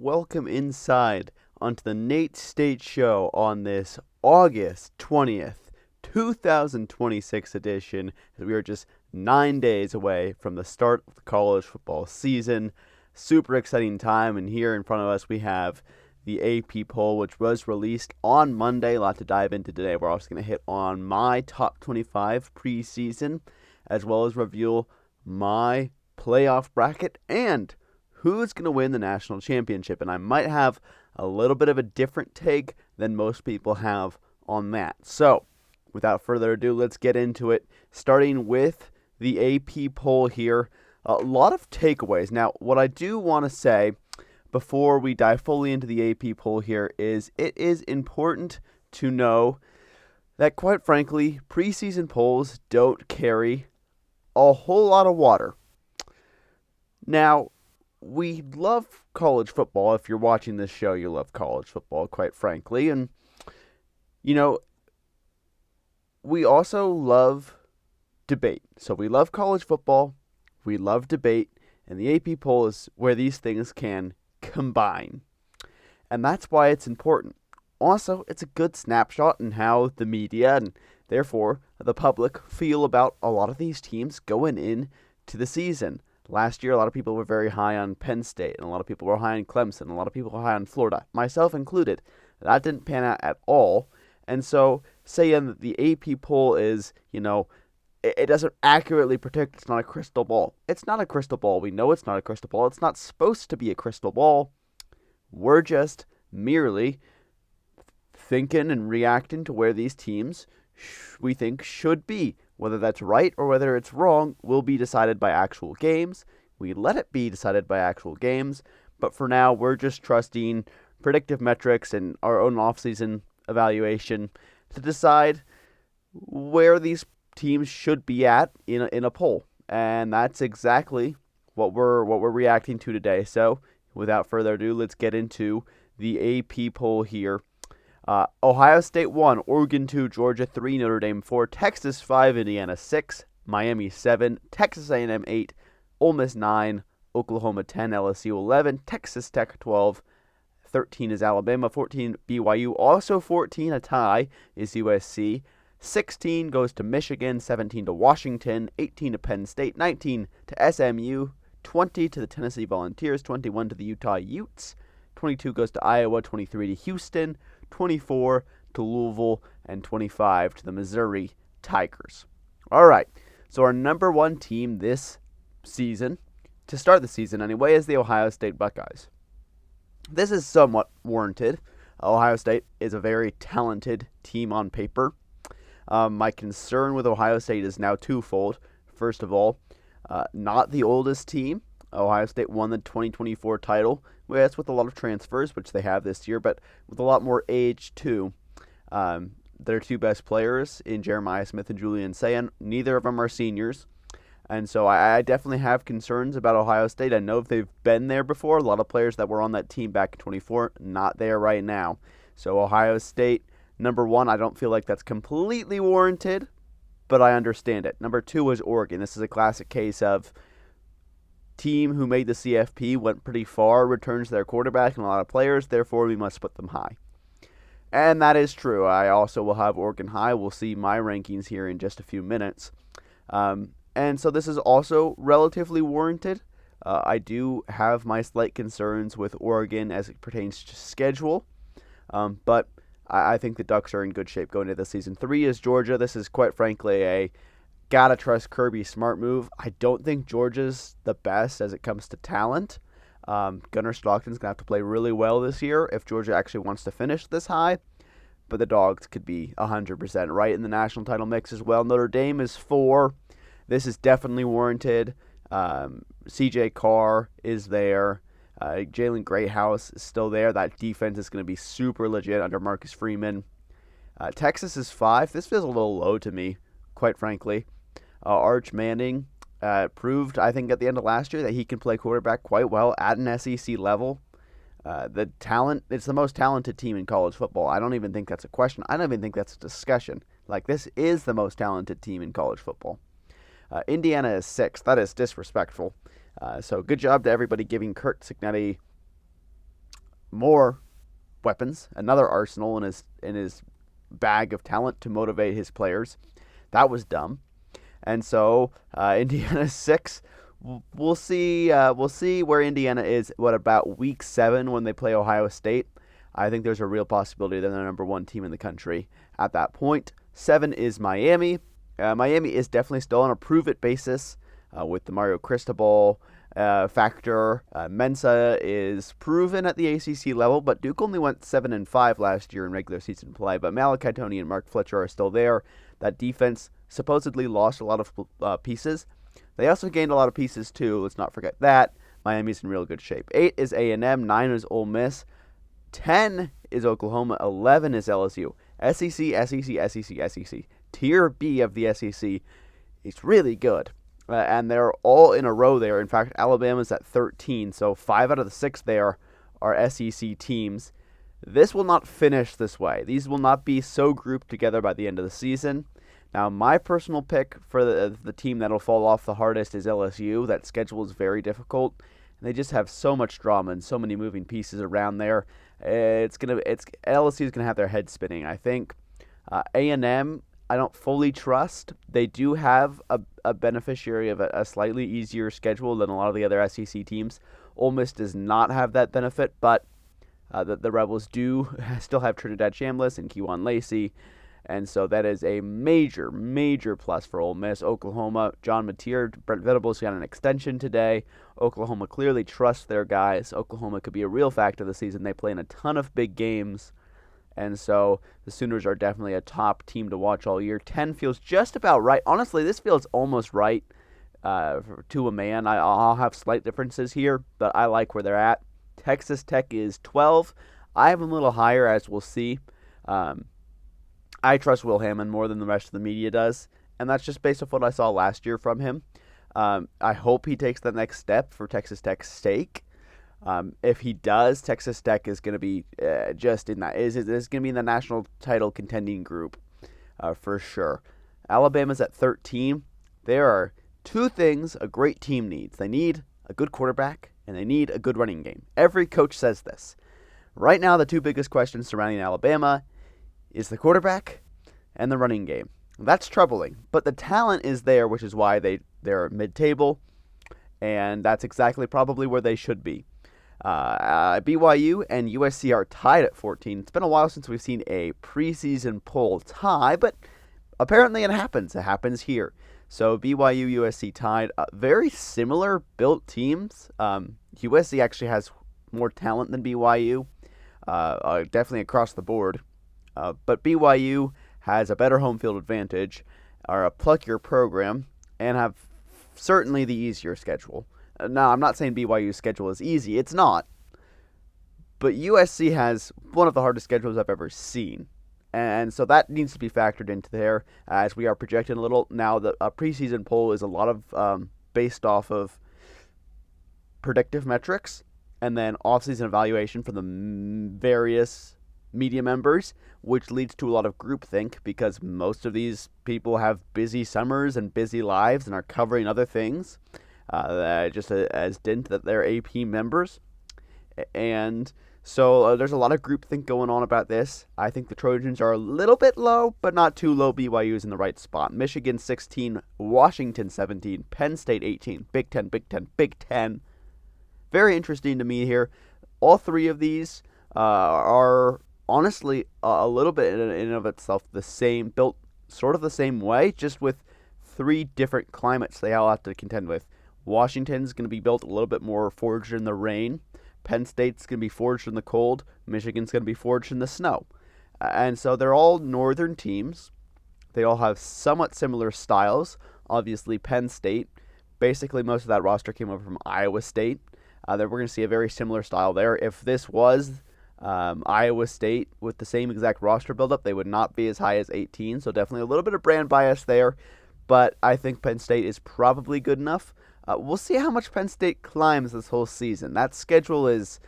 welcome inside onto the Nate State Show on this August 20th, 2026 edition, as we are just 9 days away from the start of the college football season. Super exciting time, and here in front of us we have the AP poll, which was released on Monday. A lot to dive into today. We're also going to hit on my top 25 preseason, as well as reveal my playoff bracket and who's going to win the national championship. And I might have a little bit of a different take than most people have on that. So, without further ado, let's get into it. Starting with the AP poll here. A lot of takeaways. Now, what I do want to say before we dive fully into the AP poll here is it is important to know that, quite frankly, preseason polls don't carry a whole lot of water. Now, we love college football. If you're watching this show, you love college football, quite frankly. And, we also love debate. So we love college football, we love debate, and the AP poll is where these things can combine. And that's why it's important. Also, it's a good snapshot in how the media and therefore the public feel about a lot of these teams going into the season. Last year, a lot of people were very high on Penn State, and a lot of people were high on Clemson, and a lot of people were high on Florida, myself included. That didn't pan out at all. And so, saying that the AP poll is, it doesn't accurately predict, it's not a crystal ball. It's not a crystal ball. We know it's not a crystal ball. It's not supposed to be a crystal ball. We're just merely thinking and reacting to where these teams we think should be. Whether that's right or whether it's wrong will be decided by actual games. We let it be decided by actual games, but for now we're just trusting predictive metrics and our own offseason evaluation to decide where these teams should be at in a poll. And that's exactly what we're reacting to today. So, without further ado, let's get into the AP poll here. Ohio State 1, Oregon 2, Georgia 3, Notre Dame 4, Texas 5, Indiana 6, Miami 7, Texas A&M 8, Ole Miss 9, Oklahoma 10, LSU 11, Texas Tech 12, 13 is Alabama, 14 BYU, also 14, a tie, is USC, 16 goes to Michigan, 17 to Washington, 18 to Penn State, 19 to SMU, 20 to the Tennessee Volunteers, 21 to the Utah Utes, 22 goes to Iowa, 23 to Houston, 24 to Louisville, and 25 to the Missouri Tigers. All right, so our number one team this season, to start the season anyway, is the Ohio State Buckeyes. This is somewhat warranted. Ohio State is a very talented team on paper. My concern with Ohio State is now twofold. First of all, not the oldest team. Ohio State won the 2024 title. Well, that's with a lot of transfers, which they have this year, but with a lot more age, too. Their two best players in Jeremiah Smith and Julian Sayin, neither of them are seniors. And so I definitely have concerns about Ohio State. I know if they've been there before. A lot of players that were on that team back in 24, not there right now. So Ohio State, number one, I don't feel like that's completely warranted, but I understand it. Number two is Oregon. This is a classic case of team who made the CFP, went pretty far, returns their quarterback and a lot of players, therefore we must put them high. And that is true. I also will have Oregon high. We'll see my rankings here in just a few minutes. And so this is also relatively warranted. I do have my slight concerns with Oregon as it pertains to schedule, but I think the Ducks are in good shape going into the season. 3 is Georgia. This is quite frankly a gotta trust Kirby Smart move. I don't think Georgia's the best as it comes to talent. Gunnar Stockton's going to have to play really well this year if Georgia actually wants to finish this high. But the Dogs could be 100% right in the national title mix as well. Notre Dame is 4. This is definitely warranted. CJ Carr is there. Jalen Greathouse is still there. That defense is going to be super legit under Marcus Freeman. Texas is 5. This feels a little low to me, quite frankly. Arch Manning proved, I think, at the end of last year that he can play quarterback quite well at an SEC level. The talent, it's the most talented team in college football. I don't even think that's a question. I don't even think that's a discussion. Like, this is the most talented team in college football. Indiana is 6th. That is disrespectful. So good job to everybody giving Curt Cignetti more weapons, another arsenal in his bag of talent to motivate his players. That was dumb. And so Indiana 6. We'll see. We'll see where Indiana is. What about week 7 when they play Ohio State? I think there's a real possibility they're the number 1 team in the country at that point. 7 is Miami. Miami is definitely still on a prove-it basis with the Mario Cristobal factor. Mensa is proven at the ACC level, but Duke only went 7-5 last year in regular season play. But Malachi Toney and Mark Fletcher are still there. That defense supposedly lost a lot of pieces. They also gained a lot of pieces too. Let's not forget that. Miami's in real good shape. 8 is A&M. 9 is Ole Miss. 10 is Oklahoma. 11 is LSU. SEC. Tier B of the SEC is really good. And they're all in a row there. In fact, Alabama's at 13, so 5 out of the 6 there are SEC teams. This will not finish this way. These will not be so grouped together by the end of the season. Now, my personal pick for the team that'll fall off the hardest is LSU. That schedule is very difficult, and they just have so much drama and so many moving pieces around there. LSU is gonna have their head spinning, I think. A&M, I don't fully trust. They do have a beneficiary of a slightly easier schedule than a lot of the other SEC teams. Ole Miss does not have that benefit, but the Rebels do still have Trinidad Chambliss and Kejuan Lacey, and so that is a major, major plus for Ole Miss. Oklahoma, John Mateer, Brent Venables got an extension today. Oklahoma clearly trusts their guys. Oklahoma could be a real factor this season. They play in a ton of big games. And so the Sooners are definitely a top team to watch all year. 10 feels just about right. Honestly, this feels almost right to a man. I'll have slight differences here, but I like where they're at. Texas Tech is 12. I have them a little higher, as we'll see. I trust Will Hammond more than the rest of the media does, and that's just based off what I saw last year from him. I hope he takes the next step for Texas Tech's sake. If he does, Texas Tech is going to be just in that. Is going to be in the national title contending group for sure. Alabama's at 13. There are 2 things a great team needs. They need a good quarterback, and they need a good running game. Every coach says this. Right now, the 2 biggest questions surrounding Alabama is the quarterback and the running game. That's troubling, but the talent is there, which is why they're mid-table, and that's exactly probably where they should be. BYU and USC are tied at 14. It's been a while since we've seen a preseason poll tie, but apparently it happens. It happens here. So BYU, USC tied. Very similar built teams. USC actually has more talent than BYU, definitely across the board. But BYU has a better home field advantage, are a pluckier program, and have certainly the easier schedule. Now, I'm not saying BYU's schedule is easy. It's not. But USC has one of the hardest schedules I've ever seen. And so that needs to be factored into there as we are projecting a little. Now, the preseason poll is a lot of based off of predictive metrics and then off-season evaluation from the various media members, which leads to a lot of groupthink because most of these people have busy summers and busy lives and are covering other things. Just as dint that they're AP members. And so there's a lot of groupthink going on about this. I think the Trojans are a little bit low, but not too low. BYU's in the right spot. Michigan 16, Washington 17, Penn State 18, Big Ten. Very interesting to me here. All 3 of these are honestly a little bit in and of itself the same, built sort of the same way, just with 3 different climates they all have to contend with. Washington's going to be built a little bit more forged in the rain. Penn State's going to be forged in the cold. Michigan's going to be forged in the snow. And so they're all northern teams. They all have somewhat similar styles. Obviously, Penn State, basically most of that roster came over from Iowa State. We're going to see a very similar style there. If this was Iowa State with the same exact roster buildup, they would not be as high as 18. So definitely a little bit of brand bias there. But I think Penn State is probably good enough. We'll see how much Penn State climbs this whole season. That schedule is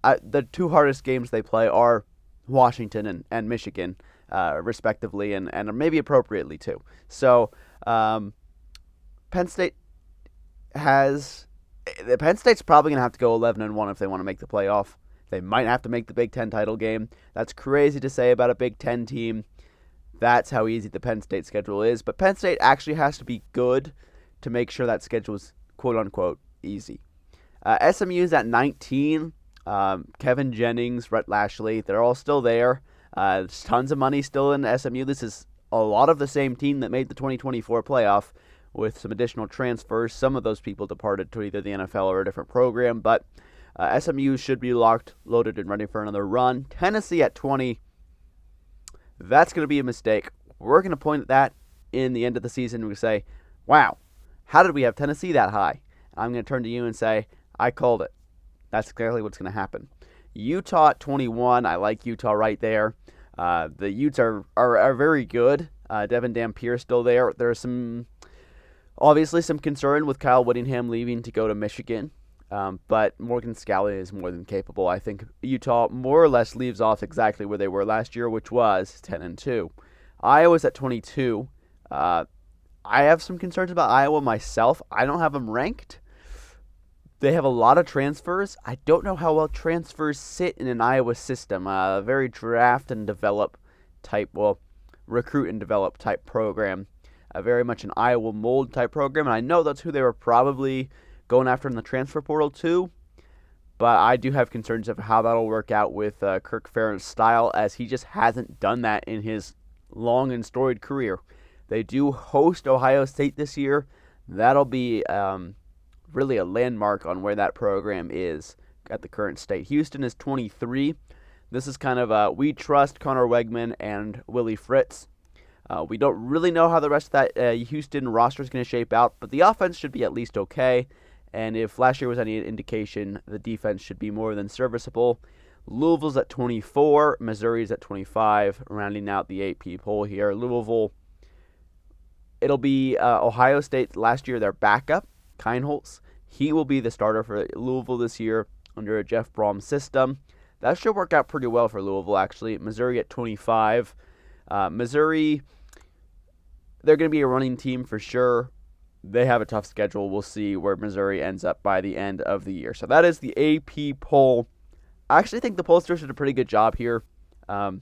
the 2 hardest games they play are Washington and Michigan, respectively, and maybe appropriately too. So Penn State's probably going to have to go 11-1 if they want to make the playoff. They might have to make the Big Ten title game. That's crazy to say about a Big Ten team. That's how easy the Penn State schedule is. But Penn State actually has to be good to make sure that schedule is quote-unquote easy. SMU is at 19. Kevin Jennings, Rhett Lashley, they're all still there. There's tons of money still in SMU. This is a lot of the same team that made the 2024 playoff with some additional transfers. Some of those people departed to either the NFL or a different program, but SMU should be locked, loaded, and ready for another run. Tennessee at 20. That's going to be a mistake. We're going to point at that in the end of the season. We say, wow, how did we have Tennessee that high? I'm going to turn to you and say, I called it. That's exactly what's going to happen. Utah at 21. I like Utah right there. The Utes are very good. Devin Dampier still there. There's obviously some concern with Kyle Whittingham leaving to go to Michigan. But Morgan Scalley is more than capable. I think Utah more or less leaves off exactly where they were last year, which was 10-2. Iowa's at 22. I have some concerns about Iowa myself. I don't have them ranked. They have a lot of transfers. I don't know how well transfers sit in an Iowa system. Very draft and develop type, recruit and develop type program. Very much an Iowa mold type program. And I know that's who they were probably going after in the transfer portal too. But I do have concerns of how that'll work out with Kirk Ferentz style, as he just hasn't done that in his long and storied career. They do host Ohio State this year. That'll be really a landmark on where that program is at the current state. Houston is 23. This is kind of we trust Connor Wegman and Willie Fritz. We don't really know how the rest of that Houston roster is going to shape out, but the offense should be at least okay. And if last year was any indication, the defense should be more than serviceable. Louisville's at 24. Missouri's at 25, rounding out the AP poll here. Louisville, it'll be Ohio State last year, their backup, Keinholz. He will be the starter for Louisville this year under a Jeff Brom system. That should work out pretty well for Louisville, actually. Missouri at 25. Missouri, they're going to be a running team for sure. They have a tough schedule. We'll see where Missouri ends up by the end of the year. So that is the AP poll. I actually think the pollsters did a pretty good job here. I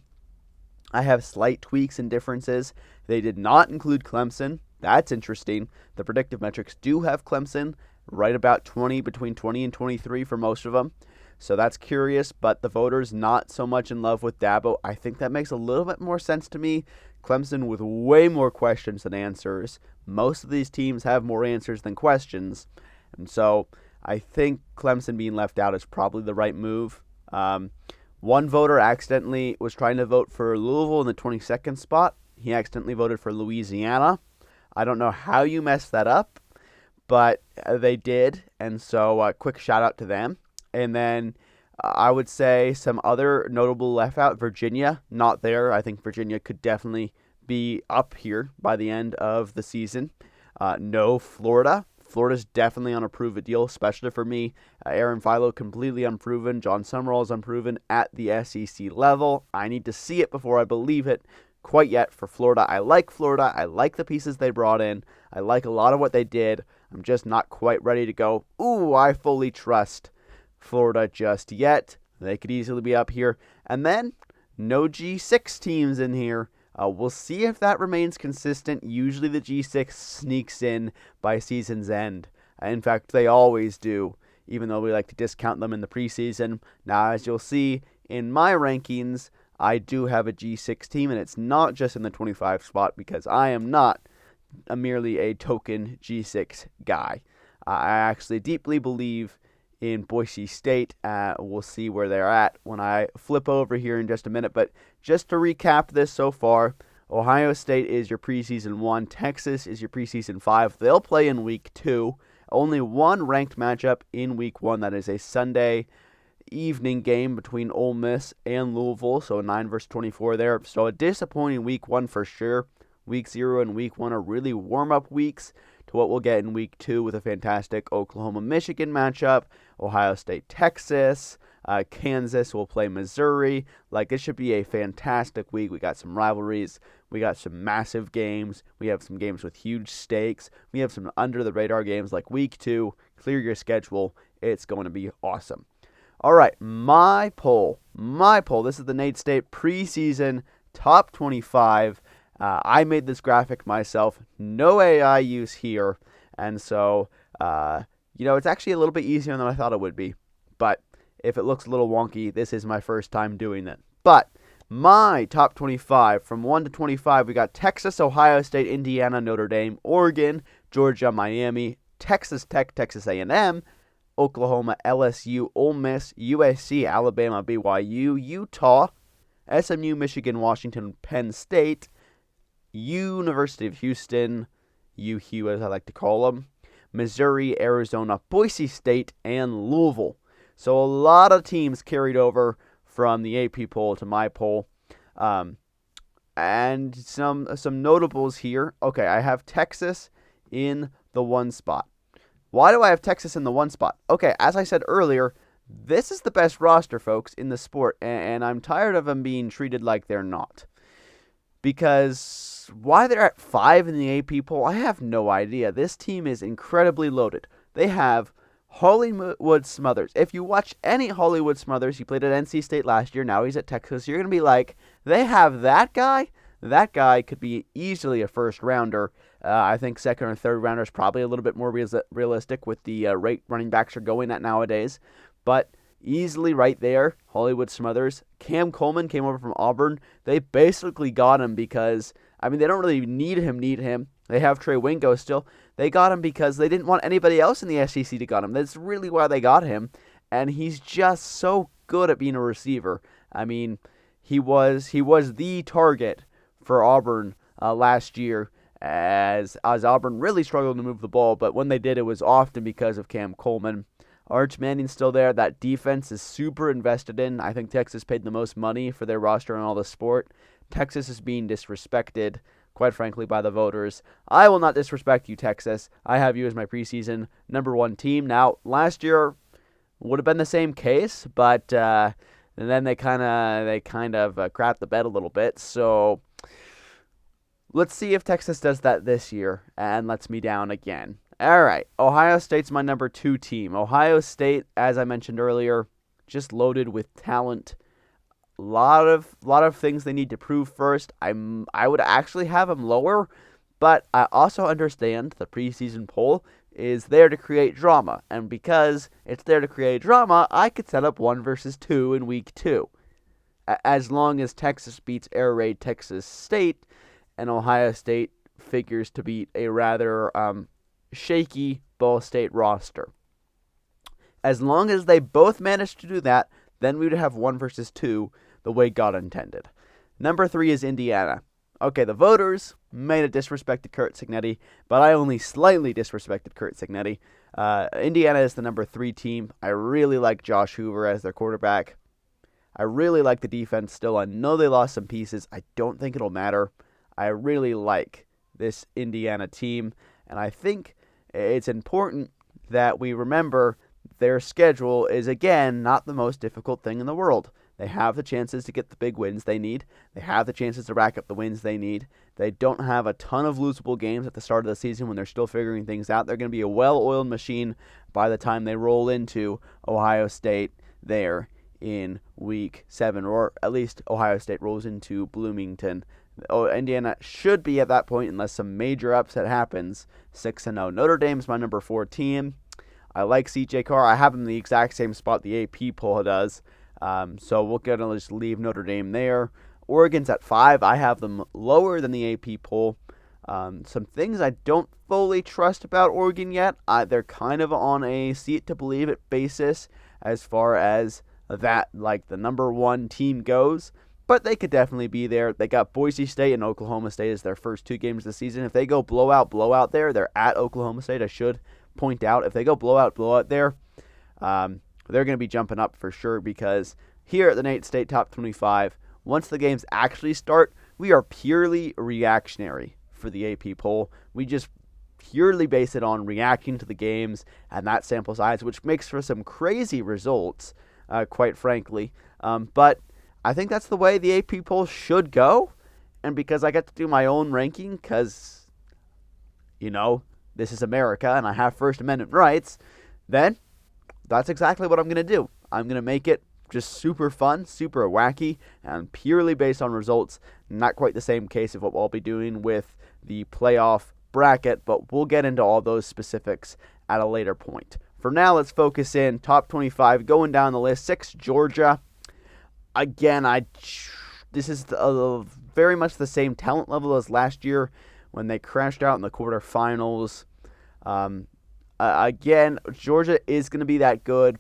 have slight tweaks and differences. They did not include Clemson. That's interesting. The predictive metrics do have Clemson right about 20, between 20 and 23 for most of them. So that's curious, but the voters not so much in love with Dabo. I think that makes a little bit more sense to me. Clemson with way more questions than answers. Most of these teams have more answers than questions. And so I think Clemson being left out is probably the right move. One voter accidentally was trying to vote for Louisville in the 22nd spot. He accidentally voted for Louisiana. I don't know how you messed that up, but they did. And so quick shout out to them. And then I would say some other notable left out. Virginia, not there. I think Virginia could definitely be up here by the end of the season. No, Florida. Florida's definitely on a prove-it deal, especially for me. Aaron Philo, completely unproven. John Summerall is unproven at the SEC level. I need to see it before I believe it quite yet for Florida. I like Florida. I like the pieces they brought in. I like a lot of what they did. I'm just not quite ready to go, ooh, I fully trust Florida just yet. They could easily be up here. And then, no G6 teams in here. We'll see if that remains consistent. Usually the G6 sneaks in by season's end. In fact, they always do, even though we like to discount them in the preseason. Now, as you'll see in my rankings, I do have a G6 team, and it's not just in the 25 spot because I am not merely a token G6 guy. I actually deeply believe in Boise State. We'll see where they're at when I flip over here in just a minute. But just to recap this so far, Ohio State is your preseason 1. Texas is your preseason 5. They'll play in week 2. Only one ranked matchup in week 1. That is a Sunday evening game between Ole Miss and Louisville. So 9 versus 24 there. So a disappointing week 1 for sure. Week 0 and week 1 are really warm-up weeks to what we'll get in week 2 with a fantastic Oklahoma-Michigan matchup, Ohio State-Texas, Kansas will play Missouri. Like, this should be a fantastic week. We got some rivalries. We got some massive games. We have some games with huge stakes. We have some under-the-radar games like week 2. Clear your schedule. It's going to be awesome. All right, my poll. My poll. This is the Nate State preseason top 25. I made this graphic myself. No AI use here. And so, it's actually a little bit easier than I thought it would be. But if it looks a little wonky, this is my first time doing it. But my top 25, from 1 to 25, we got Texas, Ohio State, Indiana, Notre Dame, Oregon, Georgia, Miami, Texas Tech, Texas A&M, Oklahoma, LSU, Ole Miss, USC, Alabama, BYU, Utah, SMU, Michigan, Washington, Penn State, University of Houston, UHU as I like to call them, Missouri, Arizona, Boise State, and Louisville. So a lot of teams carried over from the AP poll to my poll. And some notables here. Okay, I have Texas in the 1 spot. Why do I have Texas in the 1 spot? Okay, as I said earlier, this is the best roster, folks, in the sport, and I'm tired of them being treated like they're not. Because why they're at 5 in the AP poll, I have no idea. This team is incredibly loaded. They have Hollywood Smothers. If you watch any Hollywood Smothers, he played at NC State last year, now he's at Texas, you're going to be like, they have that guy? That guy could be easily a first rounder. I think second or third rounder is probably a little bit more realistic with the rate running backs are going at nowadays. But easily right there, Hollywood Smothers. Cam Coleman came over from Auburn. They basically got him because, they don't really need him. They have Trey Wingo still. They got him because they didn't want anybody else in the SEC to got him. That's really why they got him. And he's just so good at being a receiver. He was the target for Auburn last year as Auburn really struggled to move the ball, but when they did, it was often because of Cam Coleman. Arch Manning's still there. That defense is super invested in. I think Texas paid the most money for their roster in all the sport. Texas is being disrespected, quite frankly, by the voters. I will not disrespect you, Texas. I have you as my preseason number 1 team. Now, last year would have been the same case, but and then they kind of crapped the bed a little bit. So let's see if Texas does that this year and lets me down again. All right, Ohio State's my number 2 team. Ohio State, as I mentioned earlier, just loaded with talent. Lot of things they need to prove first. I would actually have them lower, but I also understand the preseason poll is there to create drama, and because it's there to create drama, I could set up 1 versus 2 in week 2. As long as Texas beats Air Raid Texas State, and Ohio State figures to beat a rather shaky Ball State roster. As long as they both manage to do that, then we would have 1 versus 2 the way God intended. Number 3 is Indiana. Okay, the voters may have disrespected Curt Cignetti, but I only slightly disrespected Curt Cignetti. Indiana is the number 3 team. I really like Josh Hoover as their quarterback. I really like the defense still. I know they lost some pieces. I don't think it'll matter. I really like this Indiana team, and I think it's important that we remember their schedule is, again, not the most difficult thing in the world. They have the chances to get the big wins they need. They have the chances to rack up the wins they need. They don't have a ton of losable games at the start of the season when they're still figuring things out. They're going to be a well-oiled machine by the time they roll into Ohio State there in Week 7, or at least Ohio State rolls into Bloomington. Indiana should be at that point, unless some major upset happens, 6-0. Notre Dame's my number 4 team. I like C.J. Carr. I have him in the exact same spot the AP poll does. So we're going to just leave Notre Dame there. Oregon's at 5. I have them lower than the AP poll. Some things I don't fully trust about Oregon yet. They're kind of on a see-it-to-believe-it basis as far as that, like, the number 1 team goes. But they could definitely be there. They got Boise State and Oklahoma State as their first 2 games of the season. If they go blowout there, they're at Oklahoma State. I should point out, if they go blowout there, they're going to be jumping up for sure, because here at the Nate State Top 25, once the games actually start, we are purely reactionary for the AP poll. We just purely base it on reacting to the games and that sample size, which makes for some crazy results, quite frankly. But I think that's the way the AP poll should go. And because I get to do my own ranking, because, this is America and I have First Amendment rights, then that's exactly what I'm going to do. I'm going to make it just super fun, super wacky, and purely based on results. Not quite the same case of what we'll be doing with the playoff bracket, but we'll get into all those specifics at a later point. For now, let's focus in top 25, going down the list. 6, Georgia. Again, this is very much the same talent level as last year when they crashed out in the quarterfinals. Again, Georgia is going to be that good,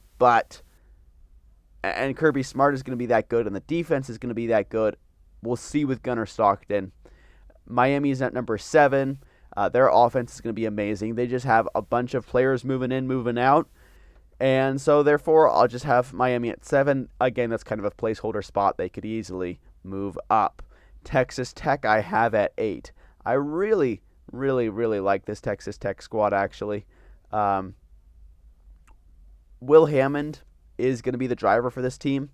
and Kirby Smart is going to be that good, and the defense is going to be that good. We'll see with Gunnar Stockton. Miami is at number 7. Their offense is going to be amazing. They just have a bunch of players moving in, moving out. And so, therefore, I'll just have Miami at 7. Again, that's kind of a placeholder spot. They could easily move up. Texas Tech I have at 8. I really, really, really like this Texas Tech squad, actually. Will Hammond is going to be the driver for this team.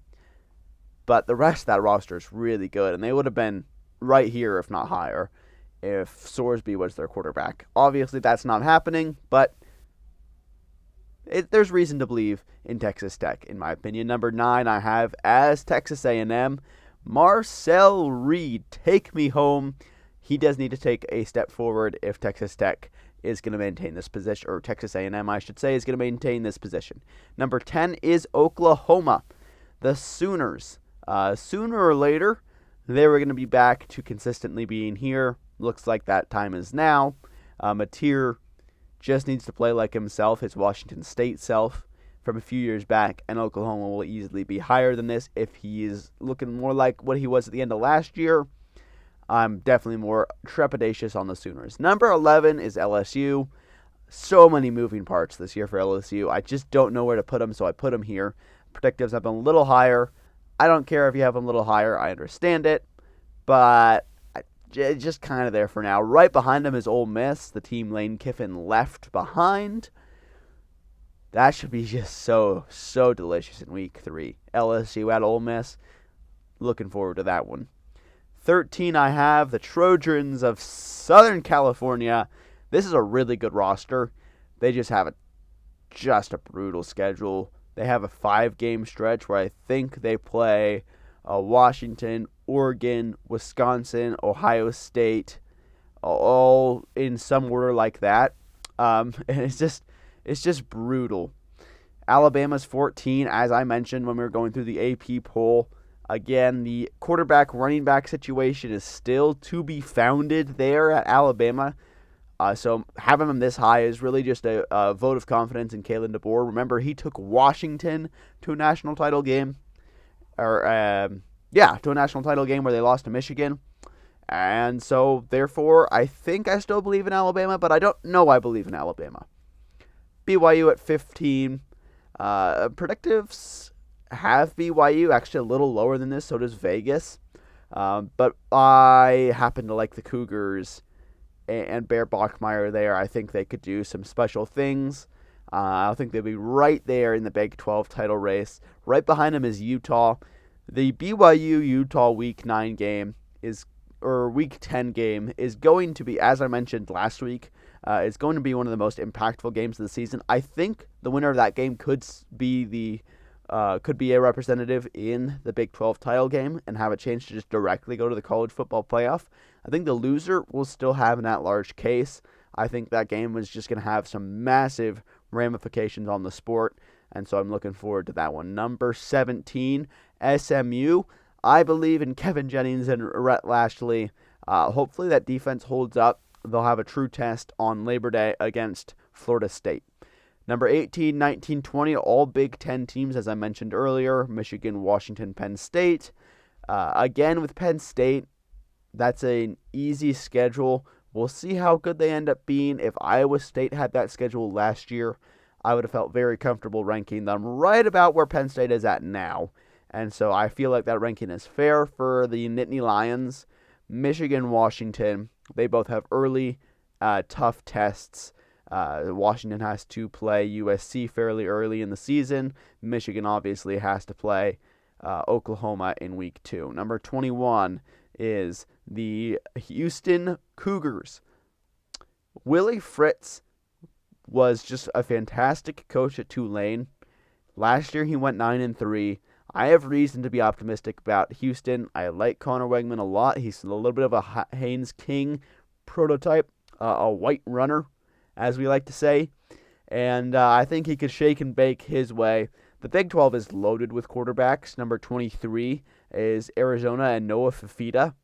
But the rest of that roster is really good. And they would have been right here, if not higher, if Sorsby was their quarterback. Obviously, that's not happening, but there's reason to believe in Texas Tech, in my opinion. Number 9, I have as Texas A&M, Marcel Reed. Take me home. He does need to take a step forward if Texas Tech is going to maintain this position, or Texas A&M, I should say, is going to maintain this position. Number 10 is Oklahoma. The Sooners. Sooner or later, they were going to be back to consistently being here. Looks like that time is now. Mateer just needs to play like himself, his Washington State self from a few years back, and Oklahoma will easily be higher than this if he is looking more like what he was at the end of last year. I'm definitely more trepidatious on the Sooners. Number 11 is LSU. So many moving parts this year for LSU. I just don't know where to put them, so I put them here. Predictives have been a little higher. I don't care if you have them a little higher. I understand it, but just kind of there for now. Right behind them is Ole Miss, the team Lane Kiffin left behind. That should be just so delicious in week 3. LSU at Ole Miss. Looking forward to that one. 13, I have the Trojans of Southern California. This is a really good roster. They just have a brutal schedule. They have a 5-game stretch where I think they play Washington, Oregon, Wisconsin, Ohio State, all in some order like that. And it's just brutal. Alabama's 14, as I mentioned when we were going through the AP poll. Again, the quarterback running back situation is still to be founded there at Alabama. So having him this high is really just a vote of confidence in Kalen DeBoer. Remember, he took Washington to a national title game. To a national title game where they lost to Michigan. And so, therefore, I think I still believe in Alabama, but I don't know I believe in Alabama. BYU at 15. Predictives have BYU actually a little lower than this, so does Vegas. But I happen to like the Cougars and Bear Bachmeier there. I think they could do some special things. I think they'll be right there in the Big 12 title race. Right behind them is Utah. The BYU-Utah Week 9 game Week 10 game is going to be, as I mentioned last week, is going to be one of the most impactful games of the season. I think the winner of that game could be a representative in the Big 12 title game and have a chance to just directly go to the college football playoff. I think the loser will still have an at-large case. I think that game was just going to have some massive ramifications on the sport, and so I'm looking forward to that one. Number 17, SMU. I believe in Kevin Jennings and Rhett Lashley. Hopefully that defense holds up. They'll have a true test on Labor Day against Florida State. Number 18, 19, 20, all Big Ten teams, as I mentioned earlier. Michigan, Washington, Penn State. Again, with Penn State, that's an easy schedule. We'll see how good they end up being. If Iowa State had that schedule last year, I would have felt very comfortable ranking them right about where Penn State is at now. And so I feel like that ranking is fair for the Nittany Lions. Michigan, Washington, they both have early, tough tests. Washington has to play USC fairly early in the season. Michigan obviously has to play Oklahoma in week 2. Number 21 is the Houston Cougars. Willie Fritz was just a fantastic coach at Tulane. Last year he went 9-3. I have reason to be optimistic about Houston. I like Connor Wegman a lot. He's a little bit of a Haynes King prototype, a white runner, as we like to say. And I think he could shake and bake his way. The Big 12 is loaded with quarterbacks. Number 23 is Arizona and Noah Fifita.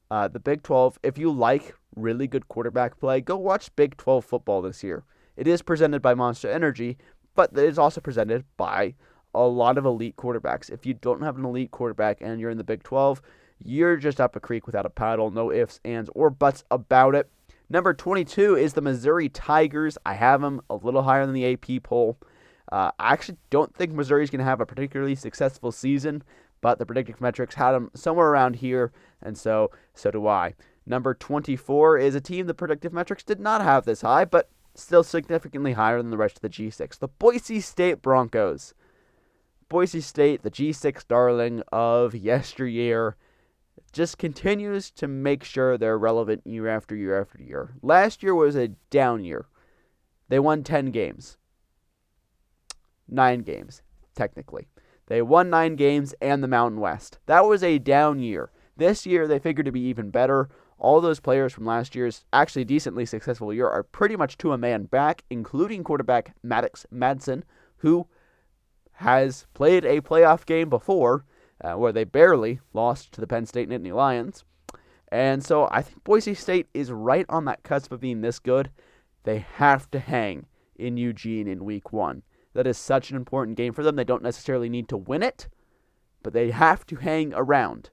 The Big 12, if you like really good quarterback play, go watch Big 12 football this year. It is presented by Monster Energy, but it is also presented by a lot of elite quarterbacks. If you don't have an elite quarterback and you're in the Big 12, you're just up a creek without a paddle. No ifs, ands, or buts about it. Number 22 is the Missouri Tigers. I have them a little higher than the AP poll. I actually don't think Missouri's going to have a particularly successful season, but the predictive metrics had them somewhere around here, and so do I. Number 24 is a team the predictive metrics did not have this high, but still significantly higher than the rest of the G6. The Boise State Broncos. Boise State, the G6 darling of yesteryear, just continues to make sure they're relevant year after year after year. Last year was a down year. They won 10 games. 9 games, technically. They won 9 games and the Mountain West. That was a down year. This year, they figured to be even better. All those players from last year's actually decently successful year are pretty much to a man back, including quarterback Maddox Madsen, who has played a playoff game before, where they barely lost to the Penn State Nittany Lions. And so I think Boise State is right on that cusp of being this good. They have to hang in Eugene in week 1. That is such an important game for them. They don't necessarily need to win it, but they have to hang around.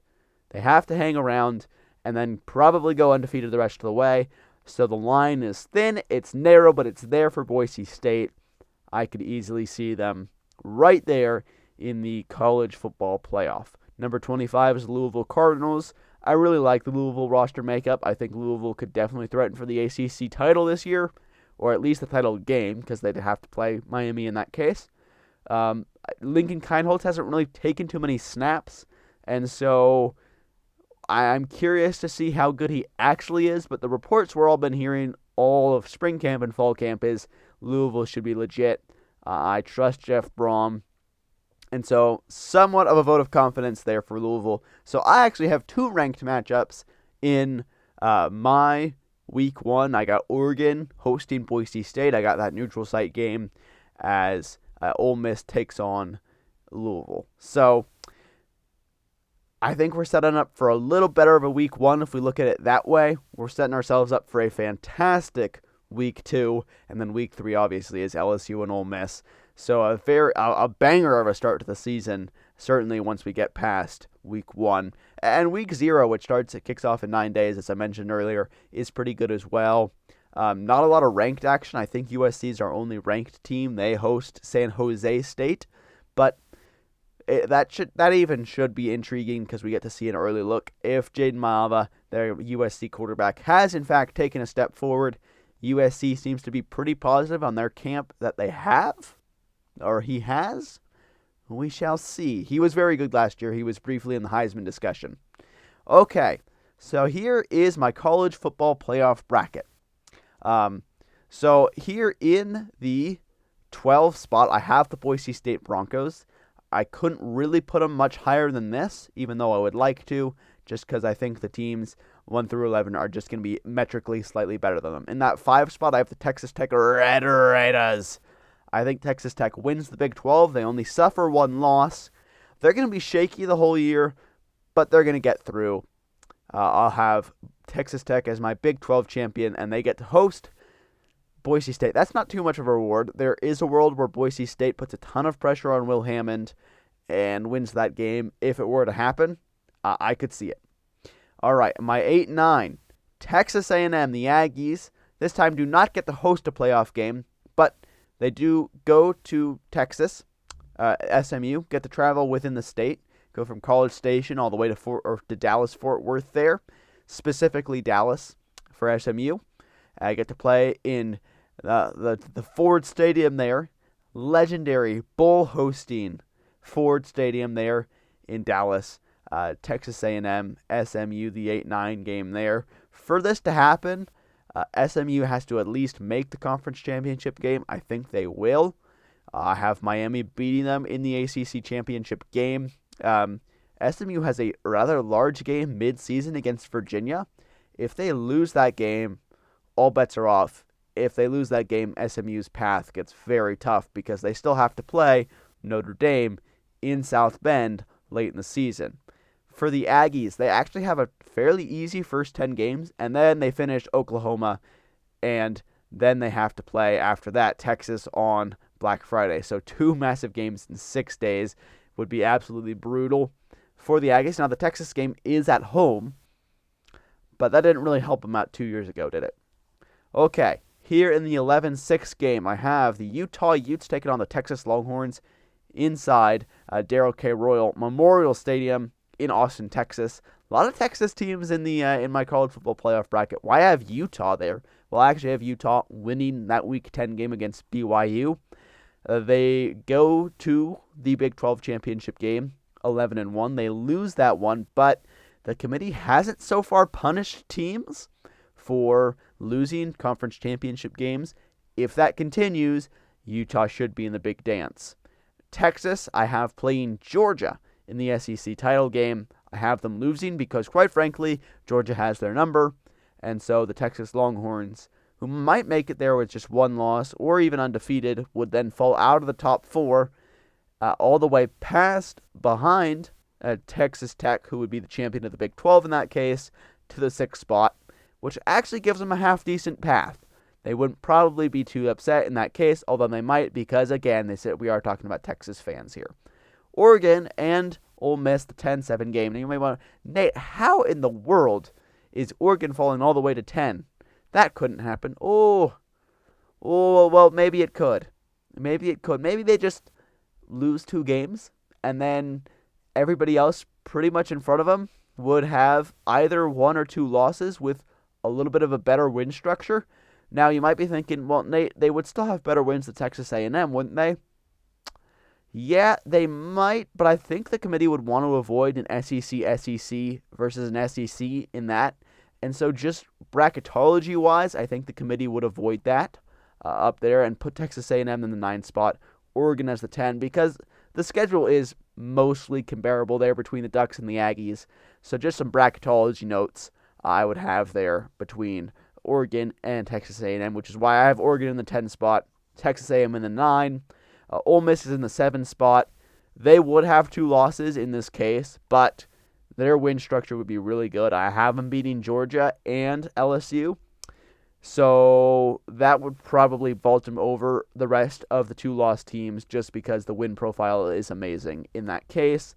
They have to hang around and then probably go undefeated the rest of the way. So the line is thin, it's narrow, but it's there for Boise State. I could easily see them right there in the college football playoff. Number 25 is the Louisville Cardinals. I really like the Louisville roster makeup. I think Louisville could definitely threaten for the ACC title this year, or at least the title game, because they'd have to play Miami in that case. Lincoln Kienholz hasn't really taken too many snaps, and so I'm curious to see how good he actually is, but the reports we've all been hearing all of spring camp and fall camp is Louisville should be legit. I trust Jeff Brom. And so, somewhat of a vote of confidence there for Louisville. So, I actually have 2 ranked matchups in my week 1. I got Oregon hosting Boise State. I got that neutral site game as Ole Miss takes on Louisville. So, I think we're setting up for a little better of a week 1 if we look at it that way. We're setting ourselves up for a fantastic week 2, and then week 3 obviously is LSU and Ole Miss. So a banger of a start to the season, certainly once we get past week 1. And week 0, which kicks off in 9 days, as I mentioned earlier, is pretty good as well. Not a lot of ranked action. I think USC is our only ranked team. They host San Jose State, but that even should be intriguing because we get to see an early look if Jaden Ma'ava, their USC quarterback, has in fact taken a step forward. USC seems to be pretty positive on their camp that they have, or he has. We shall see. He was very good last year. He was briefly in the Heisman discussion. Okay, so here is my college football playoff bracket. So here in the 12th spot, I have the Boise State Broncos. I couldn't really put them much higher than this, even though I would like to, just because I think the teams 1 through 11 are just going to be metrically slightly better than them. In that 5 spot, I have the Texas Tech Red Raiders. I think Texas Tech wins the Big 12. They only suffer 1 loss. They're going to be shaky the whole year, but they're going to get through. I'll have Texas Tech as my Big 12 champion, and they get to host Boise State. That's not too much of a reward. There is a world where Boise State puts a ton of pressure on Will Hammond and wins that game. If it were to happen, I could see it. All right, my 8-9, Texas A&M, the Aggies, this time do not get to host a playoff game, but they do go to Texas, SMU, get to travel within the state, go from College Station all the way to Dallas-Fort Worth there, specifically Dallas for SMU. I get to play in the Ford Stadium there, legendary bowl hosting Ford Stadium there in Dallas. Texas A&M, SMU, the 8-9 game there. For this to happen, SMU has to at least make the conference championship game. I think they will. I have Miami beating them in the ACC championship game. SMU has a rather large game mid-season against Virginia. If they lose that game, all bets are off. If they lose that game, SMU's path gets very tough because they still have to play Notre Dame in South Bend late in the season. For the Aggies, they actually have a fairly easy first 10 games, and then they finish Oklahoma, and then they have to play after that Texas on Black Friday. So 2 massive games in 6 days would be absolutely brutal for the Aggies. Now, the Texas game is at home, but that didn't really help them out 2 years ago, did it? Okay, here in the 11-6 game, I have the Utah Utes taking on the Texas Longhorns inside Darrell K. Royal Memorial Stadium in Austin, Texas. A lot of Texas teams in my college football playoff bracket. Why have Utah there? Well, I actually have Utah winning that Week 10 game against BYU. They go to the Big 12 championship game, 11-1. They lose that one, but the committee hasn't so far punished teams for losing conference championship games. If that continues, Utah should be in the big dance. Texas, I have playing Georgia in the SEC title game. I have them losing because, quite frankly, Georgia has their number, and so the Texas Longhorns, who might make it there with just one loss or even undefeated, would then fall out of the top 4 all the way behind Texas Tech, who would be the champion of the Big 12 in that case, to the 6th spot, which actually gives them a half-decent path. They wouldn't probably be too upset in that case, although they might because, again, they said we are talking about Texas fans here. Oregon and Ole Miss, the 10-7 game. Now you may want to, Nate, how in the world is Oregon falling all the way to 10? That couldn't happen. Oh, well, maybe it could. Maybe they just lose 2 games, and then everybody else pretty much in front of them would have either 1 or 2 losses with a little bit of a better win structure. Now, you might be thinking, well, Nate, they would still have better wins than Texas A&M, wouldn't they? Yeah, they might, but I think the committee would want to avoid an SEC versus an SEC in that. And so just bracketology-wise, I think the committee would avoid that up there and put Texas A&M in the 9th spot, Oregon as the 10, because the schedule is mostly comparable there between the Ducks and the Aggies. So just some bracketology notes I would have there between Oregon and Texas A&M, which is why I have Oregon in the 10 spot, Texas A&M in the 9. Ole Miss is in the 7 spot. They would have 2 losses in this case, but their win structure would be really good. I have them beating Georgia and LSU, so that would probably vault them over the rest of the 2-loss teams just because the win profile is amazing in that case.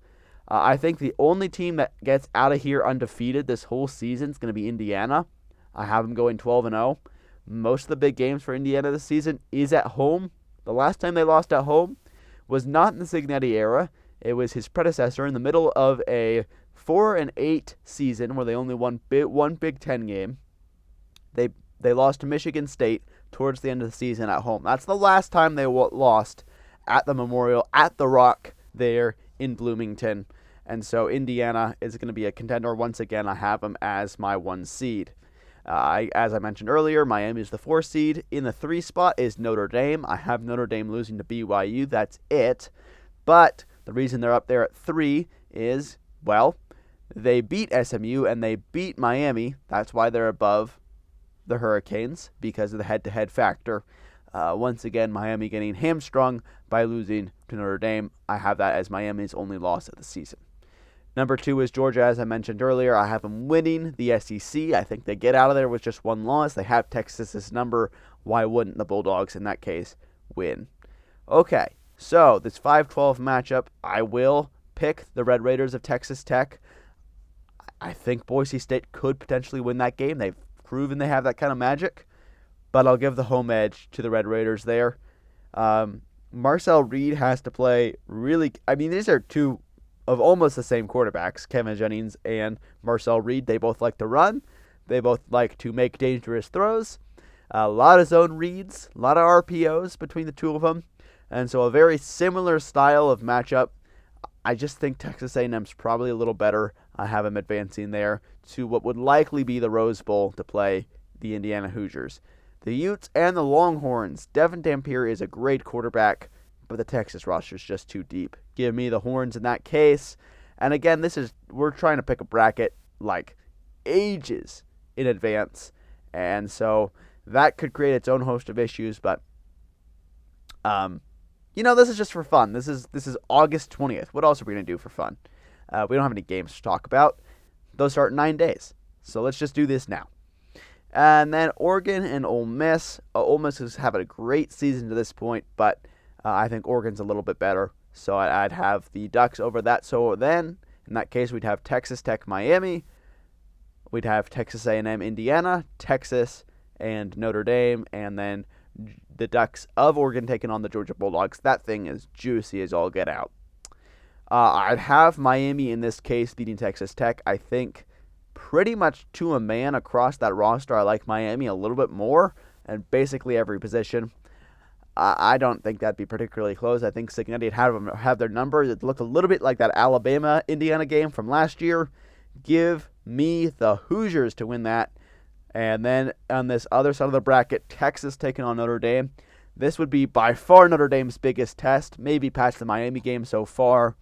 I think the only team that gets out of here undefeated this whole season is going to be Indiana. I have them going 12-0. Most of the big games for Indiana this season is at home. The last time they lost at home was not in the Cignetti era. It was his predecessor in the middle of a 4-8 season where they only won one Big Ten game. They lost to Michigan State towards the end of the season at home. That's the last time they lost at the Memorial, at the Rock there in Bloomington. And so Indiana is going to be a contender once again. I have them as my 1 seed. As I mentioned earlier, Miami is the 4 seed. In the 3 spot is Notre Dame. I have Notre Dame losing to BYU. That's it. But the reason they're up there at 3 is, well, they beat SMU and they beat Miami. That's why they're above the Hurricanes, because of the head-to-head factor. Once again, Miami getting hamstrung by losing to Notre Dame. I have that as Miami's only loss of the season. Number 2 is Georgia, as I mentioned earlier. I have them winning the SEC. I think they get out of there with just 1 loss. They have Texas's number. Why wouldn't the Bulldogs, in that case, win? Okay, so this 5-12 matchup, I will pick the Red Raiders of Texas Tech. I think Boise State could potentially win that game. They've proven they have that kind of magic, but I'll give the home edge to the Red Raiders there. Marcel Reed has to play really... I mean, these are 2 of almost the same quarterbacks, Kevin Jennings and Marcel Reed. They both like to run. They both like to make dangerous throws. A lot of zone reads, a lot of RPOs between the 2 of them. And so a very similar style of matchup. I just think Texas A&M's probably a little better. I have them advancing there to what would likely be the Rose Bowl to play the Indiana Hoosiers. The Utes and the Longhorns. Devin Dampier is a great quarterback. but the Texas roster is just too deep. Give me the Horns in that case. And again, we're trying to pick a bracket like ages in advance, and so that could create its own host of issues. But this is just for fun. This is August 20th. What else are we gonna do for fun? We don't have any games to talk about. Those start in 9 days, so let's just do this now. And then Oregon and Ole Miss. Ole Miss is having a great season to this point, but I think Oregon's a little bit better, so I'd have the Ducks over that. So then, in that case, we'd have Texas Tech, Miami. We'd have Texas A&M, Indiana, Texas, and Notre Dame, and then the Ducks of Oregon taking on the Georgia Bulldogs. That thing is juicy as all get out. I'd have Miami in this case beating Texas Tech. I think pretty much to a man across that roster, I like Miami a little bit more and basically every position. I don't think that'd be particularly close. I think Cignetti would have their number. It looked a little bit like that Alabama-Indiana game from last year. Give me the Hoosiers to win that. And then on this other side of the bracket, Texas taking on Notre Dame. This would be by far Notre Dame's biggest test, maybe past the Miami game so far.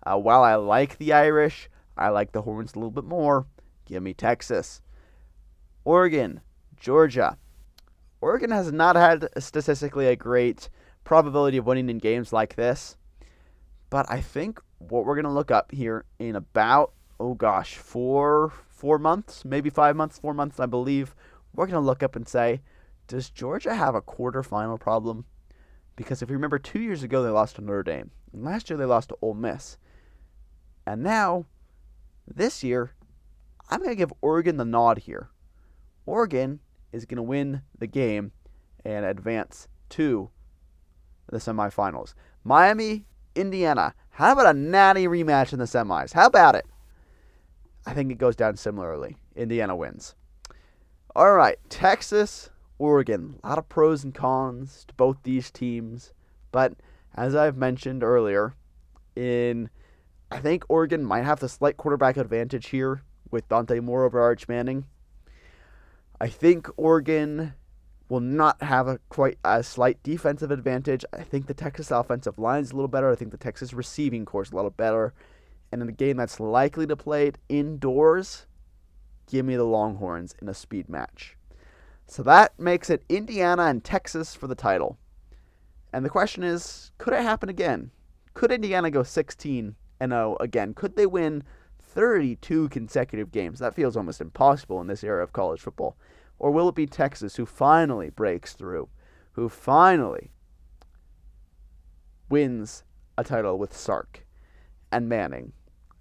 While I like the Irish, I like the Horns a little bit more. Give me Texas. Oregon, Georgia. Oregon has not had statistically a great probability of winning in games like this. But I think what we're going to look up here in about, 4 months, maybe 5 months, 4 months, I believe, we're going to look up and say, does Georgia have a quarterfinal problem? Because if you remember, 2 years ago they lost to Notre Dame. And last year they lost to Ole Miss. And now, this year, I'm going to give Oregon the nod here. Oregon is going to win the game and advance to the semifinals. Miami, Indiana. How about a natty rematch in the semis? How about it? I think it goes down similarly. Indiana wins. All right, Texas, Oregon. A lot of pros and cons to both these teams. But as I've mentioned earlier, I think Oregon might have the slight quarterback advantage here with Dante Moore over Arch Manning. I think Oregon will not have quite a slight defensive advantage. I think the Texas offensive line is a little better. I think the Texas receiving corps is a little better. And in a game that's likely to play indoors, give me the Longhorns in a speed match. So that makes it Indiana and Texas for the title. And the question is, could it happen again? Could Indiana go 16-0 again? Could they win 32 consecutive games? That feels almost impossible in this era of college football. Or will it be Texas who finally breaks through, who finally wins a title with Sark and Manning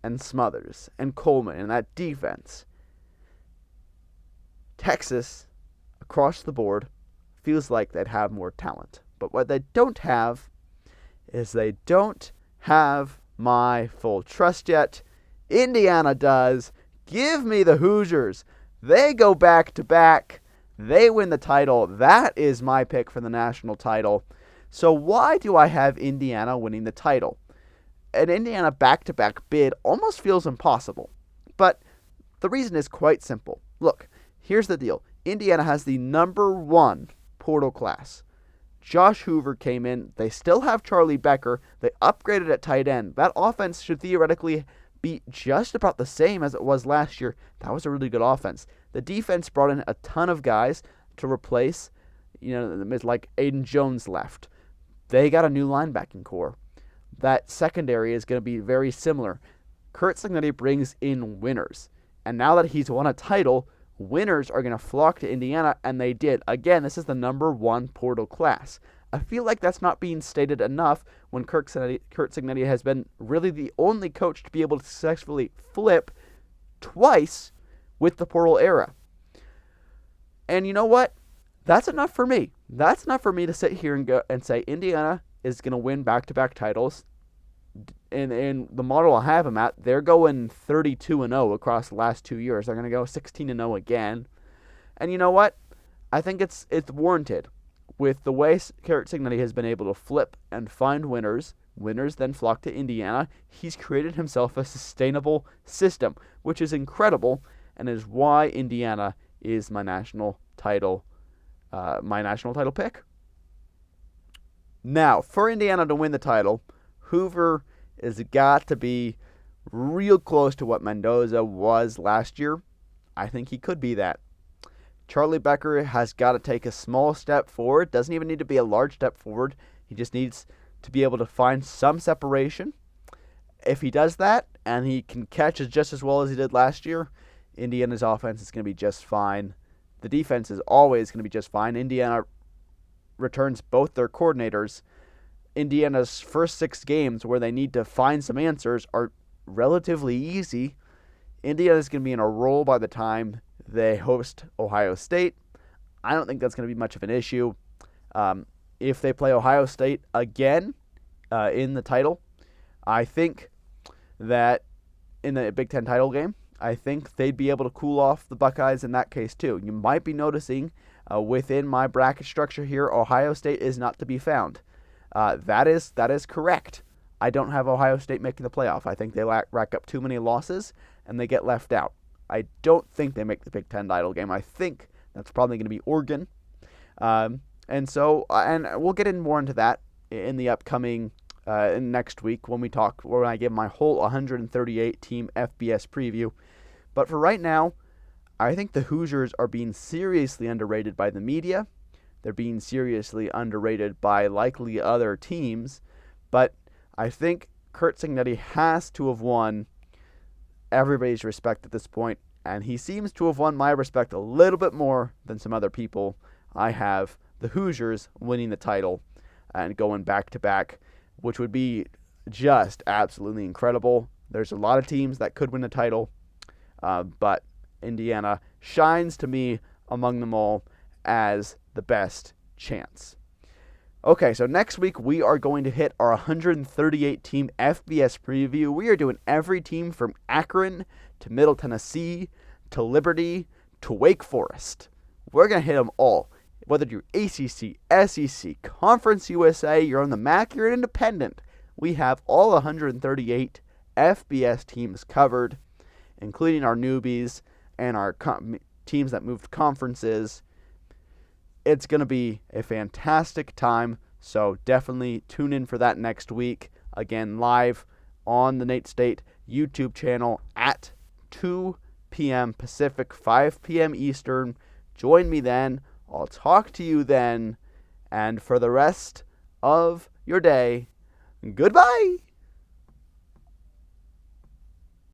and Smothers and Coleman and that defense? Texas, across the board, feels like they'd have more talent. But what they don't have is they don't have my full trust yet. Indiana does. Give me the Hoosiers. They go back to back. They win the title. That is my pick for the national title. So why do I have Indiana winning the title? An Indiana back-to-back bid almost feels impossible. But the reason is quite simple. Look, here's the deal. Indiana has the number 1 portal class. Josh Hoover came in. They still have Charlie Becker. They upgraded at tight end. That offense should theoretically be just about the same as it was last year. That was a really good offense. The defense brought in a ton of guys to replace, like Aiden Jones left. They got a new linebacking core. That secondary is going to be very similar. Curt Cignetti brings in winners. And now that he's won a title, winners are going to flock to Indiana, and they did. Again, this is the number 1 portal class. I feel like that's not being stated enough when Curt Cignetti has been really the only coach to be able to successfully flip twice with the portal era. And you know what? That's enough for me. That's enough for me to sit here and go and say Indiana is going to win back-to-back titles. In the model I have them at, they're going 32-0 across the last 2 years. They're going to go 16-0 again. And you know what? I think it's warranted. With the way Curt Cignetti has been able to flip and find winners then flock to Indiana, he's created himself a sustainable system, which is incredible and is why Indiana is my national title pick. Now, for Indiana to win the title, Hoover has got to be real close to what Mendoza was last year. I think he could be that. Charlie Becker has got to take a small step forward. Doesn't even need to be a large step forward. He just needs to be able to find some separation. If he does that and he can catch just as well as he did last year, Indiana's offense is going to be just fine. The defense is always going to be just fine. Indiana returns both their coordinators. Indiana's first 6 games where they need to find some answers are relatively easy. Indiana's going to be in a roll by the time they host Ohio State. I don't think that's going to be much of an issue. If they play Ohio State again in the title, I think that in the Big Ten title game, I think they'd be able to cool off the Buckeyes in that case too. You might be noticing within my bracket structure here, Ohio State is not to be found. That is correct. I don't have Ohio State making the playoff. I think they rack up too many losses and they get left out. I don't think they make the Big Ten title game. I think that's probably going to be Oregon. And we'll get in more into that in the upcoming next week when I give my whole 138 team FBS preview. But for right now, I think the Hoosiers are being seriously underrated by the media. They're being seriously underrated by likely other teams. But I think Curt Cignetti has to have won everybody's respect at this point, and he seems to have won my respect a little bit more than some other people. I have the Hoosiers winning the title and going back-to-back, which would be just absolutely incredible. There's a lot of teams that could win the title, but Indiana shines to me among them all as the best chance. Okay, so next week we are going to hit our 138-team FBS preview. We are doing every team from Akron to Middle Tennessee to Liberty to Wake Forest. We're going to hit them all. Whether you're ACC, SEC, Conference USA, you're on the MAC, you're an independent. We have all 138 FBS teams covered, including our newbies and our teams that moved conferences. It's going to be a fantastic time, so definitely tune in for that next week. Again, live on the Nate State YouTube channel at 2 p.m. Pacific, 5 p.m. Eastern. Join me then. I'll talk to you then. And for the rest of your day, goodbye.